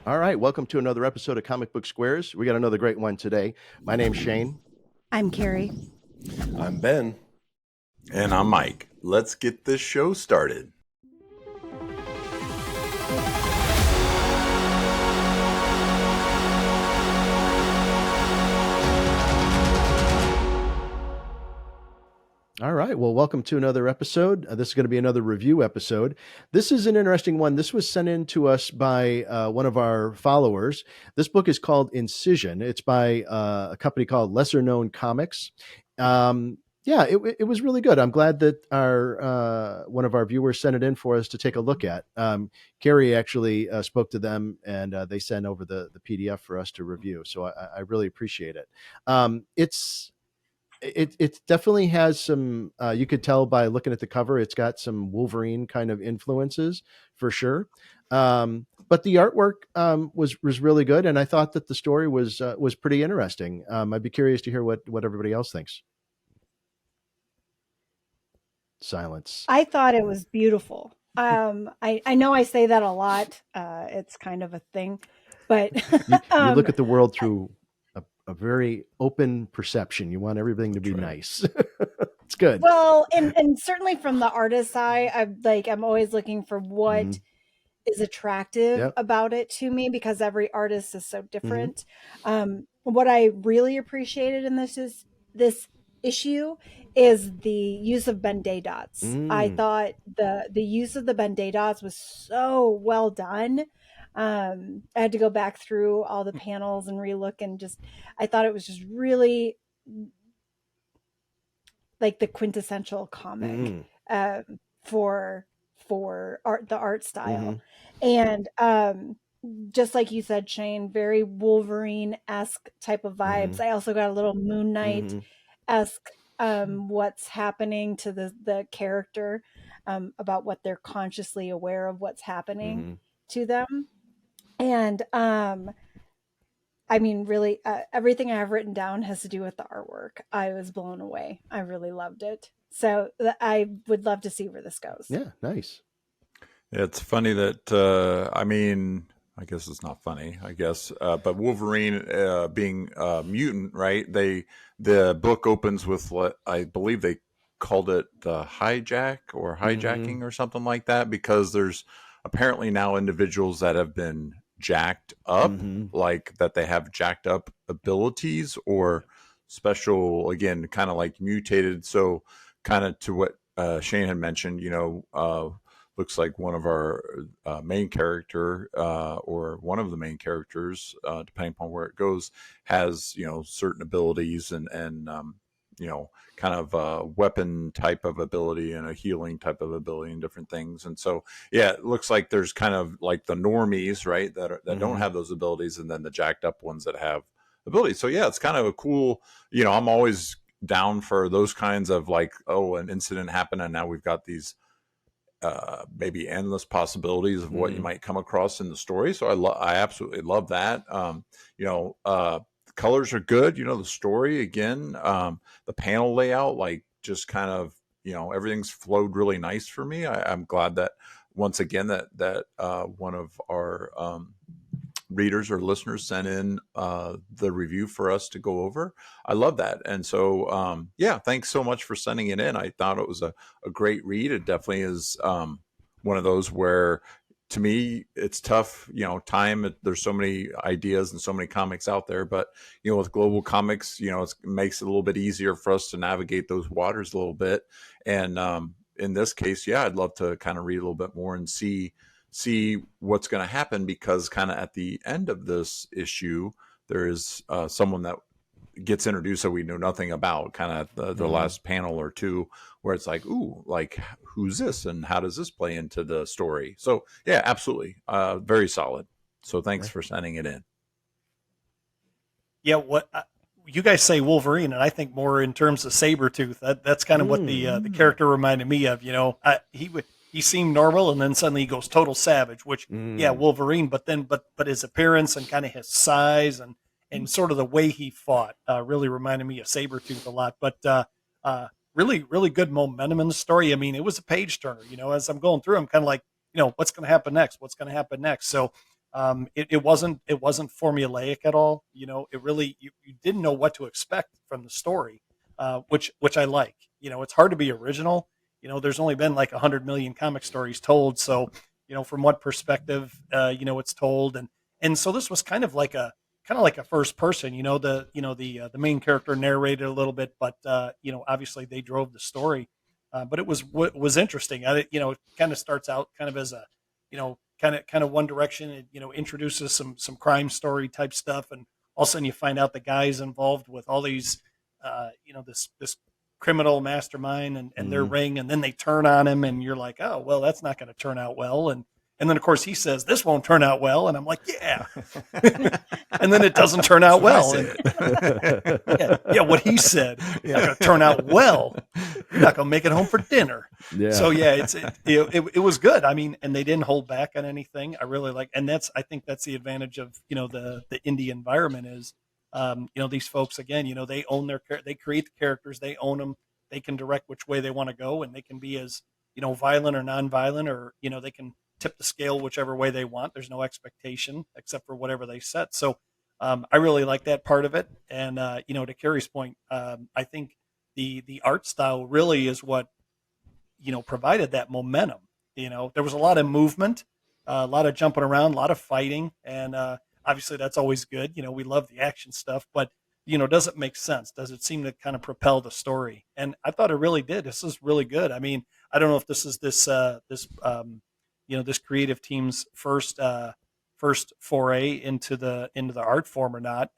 All right, welcome to another episode of Comic Book Squares. We got another great one today. My name's Shane. I'm Carrie. I'm Ben. And I'm Mike. Let's get this show started. All right, well, welcome to another episode. This is going to be another review episode. This is an interesting one. This was sent in to us by one of our followers. This book is called Incision. It's by a company called Lesser Known Comics. Yeah, it was really good. I'm glad that our one of our viewers sent it in for us to take a look at. Carrie actually spoke to them, and they sent over the PDF for us to review. So I really appreciate it. It definitely has some. You could tell by looking at the cover, it's got some Wolverine kind of influences for sure. But the artwork was really good, and I thought that the story was pretty interesting. I'd be curious to hear what everybody else thinks. Silence. I thought it was beautiful. I know I say that a lot. It's kind of a thing, but You look at the world through a very open perception. You want everything to be nice. It's good. well, and certainly from the artist's eye, I'm always looking for what is attractive Yep. about it to me because every artist is so different. What I really appreciated in this issue is the use of Ben-Day dots. I thought the use of the Ben-Day dots was so well done. I had to go back through all the panels and relook, and I thought it was just really like the quintessential comic for the art style. And just like you said, Shane, very Wolverine-esque type of vibes. I also got a little Moon Knight-esque what's happening to the character, about what they're consciously aware of what's happening to them. And I mean, really, everything I have written down has to do with the artwork. I was blown away. I really loved it. So I would love to see where this goes. Yeah, nice. It's funny that, I guess it's not funny, but Wolverine being a mutant, right? The book opens with what I believe they called it the hijack or hijacking or something like that, because there's apparently now individuals that have been jacked up, like that they have jacked up abilities or special, again, kind of like mutated. So kind of to what Shane had mentioned, looks like one of our main character or one of the main characters, depending upon where it goes, has, certain abilities and kind of a weapon type of ability and a healing type of ability and different things. And so, yeah, it looks like there's kind of like the normies, right, that don't have those abilities, and then the jacked up ones that have abilities. So yeah, it's kind of a cool, I'm always down for those kinds of like, oh, an incident happened and now we've got these maybe endless possibilities of what you might come across in the story. So I absolutely love that. The colors are good. The story, again, the panel layout, like just kind of, everything's flowed really nice for me. I'm glad that once again that one of our readers or listeners sent in the review for us to go over. I love that. And so, yeah, thanks so much for sending it in. I thought it was a great read. It definitely is one of those where, to me, it's tough, there's so many ideas and so many comics out there, but, with global comics, it makes it a little bit easier for us to navigate those waters a little bit. And in this case, yeah, I'd love to kind of read a little bit more and see what's going to happen, because kind of at the end of this issue, there is someone that gets introduced that we know nothing about, kind of the last panel or two, where it's like, ooh, like, who's this and how does this play into the story? So yeah, absolutely. Very solid. So thanks for sending it in. Yeah, what you guys say Wolverine, and I think more in terms of Sabretooth. That's kind of what the character reminded me of. He seemed normal, and then suddenly he goes total savage. Which, yeah, Wolverine. But his appearance and kind of his size and sort of the way he fought really reminded me of Sabretooth a lot. But really, really good momentum in the story. I mean, it was a page turner. As I'm going through, I'm kind of like, what's going to happen next? What's going to happen next? So It wasn't formulaic at all. It really you didn't know what to expect from the story, which I like. It's hard to be original. There's only been like 100 million comic stories told, so from what perspective it's told, and so this was kind of like a first person. The main character narrated a little bit, but obviously they drove the story. But it was interesting. It kind of starts out kind of as a kind of one direction. It introduces some crime story type stuff, and all of a sudden you find out the guy's involved with all these this criminal mastermind and their ring, and then they turn on him, and you're like, oh well, that's not going to turn out well, and then of course he says this won't turn out well, and I'm like, yeah, and then it doesn't turn out well. Yeah, what he said, not going to turn out well. You're not going to make it home for dinner. Yeah. So yeah, it was good. I mean, and they didn't hold back on anything. I really like, and I think that's the advantage of the indie environment is, these folks again, they own they create the characters, they own them, they can direct which way they want to go, and they can be as violent or non-violent, or they can tip the scale whichever way they want. There's no expectation except for whatever they set. So I really like that part of it. And to Carrie's point, I think the art style really is what provided that momentum. There was a lot of movement, a lot of jumping around, a lot of fighting, and obviously that's always good. We love the action stuff, but does it make sense? Does it seem to kind of propel the story? And I thought it really did. This is really good. I mean, I don't know if this is this creative team's first foray into the art form or not.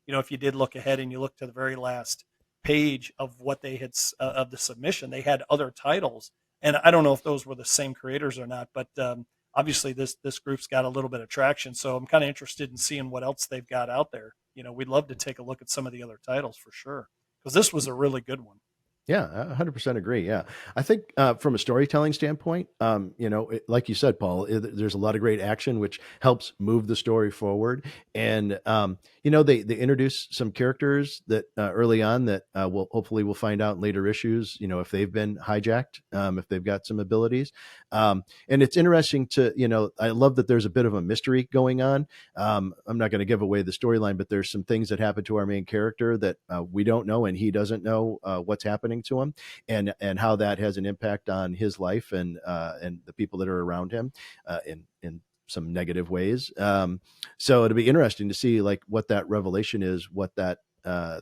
If you did look ahead and you look to the very last page of what they had of the submission, they had other titles, and I don't know if those were the same creators or not, but obviously this group's got a little bit of traction, so I'm kind of interested in seeing what else they've got out there. We'd love to take a look at some of the other titles for sure, because this was a really good one. Yeah, I 100% agree. Yeah. I think from a storytelling standpoint, like you said, Paul, there's a lot of great action, which helps move the story forward. And, they introduce some characters that early on that we'll find out in later issues, if they've been hijacked, if they've got some abilities. And it's interesting I love that there's a bit of a mystery going on. I'm not going to give away the storyline, but there's some things that happen to our main character that we don't know, and he doesn't know what's happening to him, and how that has an impact on his life and the people that are around him in some negative ways. So it'll be interesting to see like what that revelation is, what that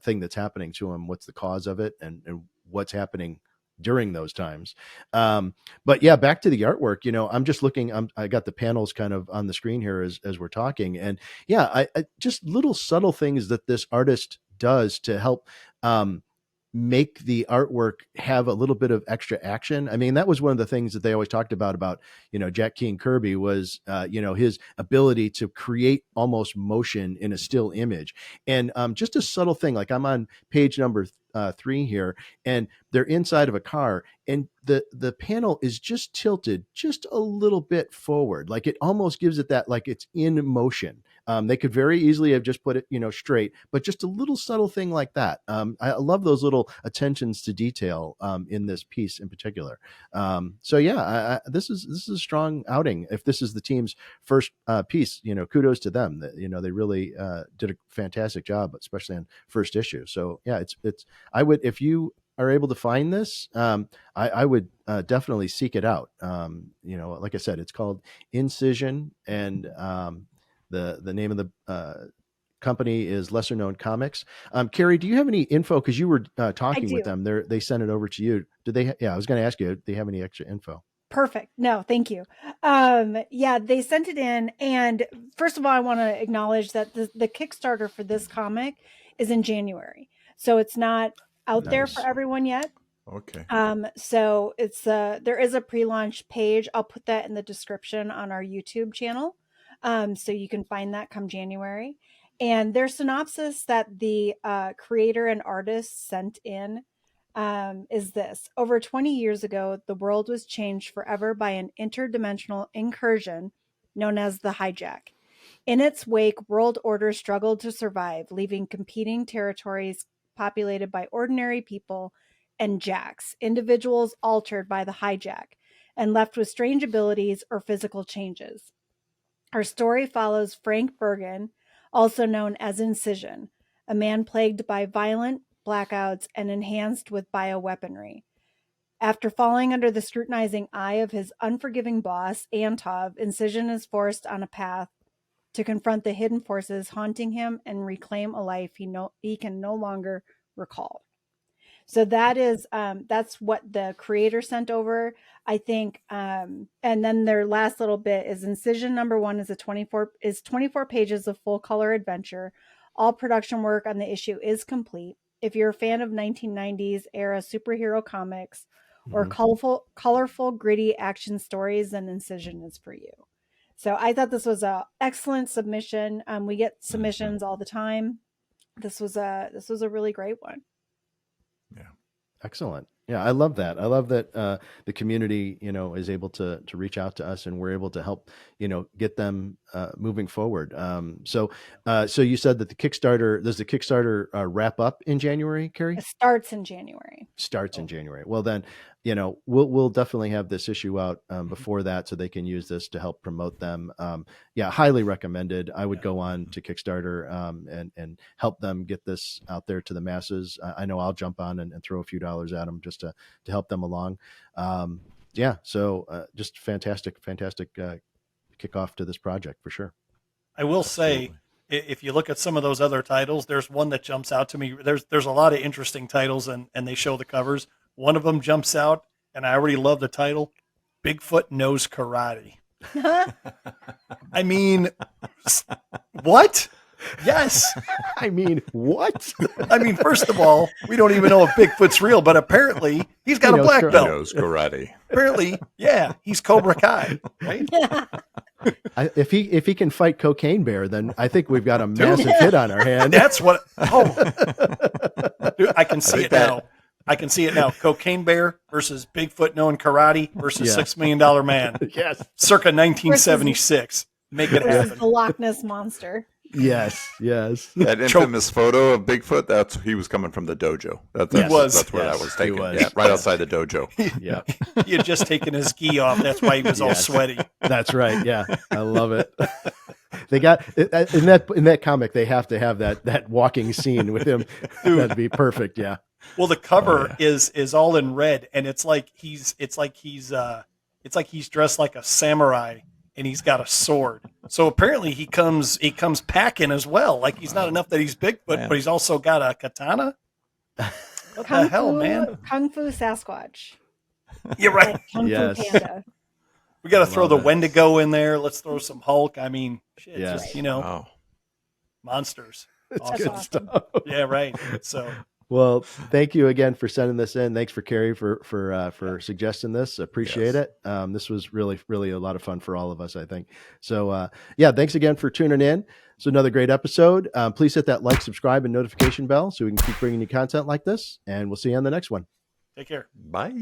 thing that's happening to him, what's the cause of it, and what's happening during those times. But yeah, back to the artwork, I'm just looking, I got the panels kind of on the screen here as we're talking. And yeah, I just little subtle things that this artist does to help, make the artwork have a little bit of extra action. I mean, that was one of the things that they always talked about, Jack King Kirby was, his ability to create almost motion in a still image. And just a subtle thing, like I'm on page number 3 here, and they're inside of a car, and the panel is just tilted just a little bit forward. Like it almost gives it that, like it's in motion. They could very easily have just put it, straight, but just a little subtle thing like that. I love those little attentions to detail in this piece in particular. So yeah, this is a strong outing. If this is the team's first piece, kudos to them. That they really did a fantastic job, especially on first issue. So yeah, I would, if you are able to find this, I would definitely seek it out. Like I said, it's called Incision, and the name of the company is Lesser Known Comics. Carrie, do you have any info? Because you were talking with them. They sent it over to you. Did they? Yeah, I was going to ask you. Do they have any extra info? Perfect. No, thank you. Yeah, they sent it in. And first of all, I want to acknowledge that the Kickstarter for this comic is in January. So it's not out there for everyone yet. Okay. So it's there is a pre-launch page. I'll put that in the description on our YouTube channel. So you can find that come January. And their synopsis that the creator and artist sent in is this. Over 20 years ago, the world was changed forever by an interdimensional incursion known as the Hijack. In its wake, world order struggled to survive, leaving competing territories populated by ordinary people and jacks, individuals altered by the Hijack, and left with strange abilities or physical changes. Our story follows Frank Bergen, also known as Incision, a man plagued by violent blackouts and enhanced with bioweaponry. After falling under the scrutinizing eye of his unforgiving boss, Antov, Incision is forced on a path to confront the hidden forces haunting him and reclaim a life he can no longer recall. So that's what the creator sent over, I think. And then their last little bit is Incision number 1 is 24 pages of full color adventure. All production work on the issue is complete. If you're a fan of 1990s era superhero comics or colorful, gritty action stories, then Incision is for you. So I thought this was a excellent submission. We get submissions all the time. This was a really great one. Yeah. Excellent. Yeah, I love that. I love that the community, is able to reach out to us, and we're able to help, get them moving forward. So you said that does the Kickstarter wrap up in January, Carrie? It starts in January. Starts in January. Well, then, we'll definitely have this issue out before that, so they can use this to help promote them. Yeah, highly recommended. I would go on to Kickstarter and help them get this out there to the masses. I know I'll jump on and throw a few dollars at them just to help them along. Yeah, so just fantastic kickoff to this project for sure. I will say, if you look at some of those other titles, there's one that jumps out to me. There's a lot of interesting titles, and they show the covers. One of them jumps out, and I already love the title, Bigfoot Knows Karate. I mean, what? Yes. I mean, what? I mean, first of all, we don't even know if Bigfoot's real, but apparently he's got a black belt. He knows karate. Apparently, yeah, he's Cobra Kai, right? If he can fight Cocaine Bear, then I think we've got a massive hit on our hand. That's what. Oh, dude, I can see it now. I can see it now. Cocaine Bear versus Bigfoot knowing karate versus $6 Million Man. Yes. Circa 1976. Make it happen. The Loch Ness Monster. Yes. That infamous photo of Bigfoot, he was coming from the dojo. That's where that was taken. Yeah, right outside the dojo. Yeah. He had just taken his gi off. That's why he was all sweaty. That's right. Yeah. I love it. They got in that comic, they have to have that walking scene with him. Dude. That'd be perfect. Yeah. Well, the cover is all in red, and it's like he's dressed like a samurai, and he's got a sword. So apparently he comes packing as well. Like, he's not enough that he's Bigfoot, but he's also got a katana. What the hell, man? Kung Fu Sasquatch. You're right. Kung Fu Panda. We got to throw the Wendigo in there. Let's throw some Hulk. I mean, shit, yes. just, monsters. It's awesome. good stuff. Yeah, right. So. Well, thank you again for sending this in. Thanks for Carrie for suggesting this. Appreciate it. This was really, really a lot of fun for all of us, I think. So, thanks again for tuning in. It's another great episode. Please hit that like, subscribe, and notification bell so we can keep bringing you content like this. And we'll see you on the next one. Take care. Bye.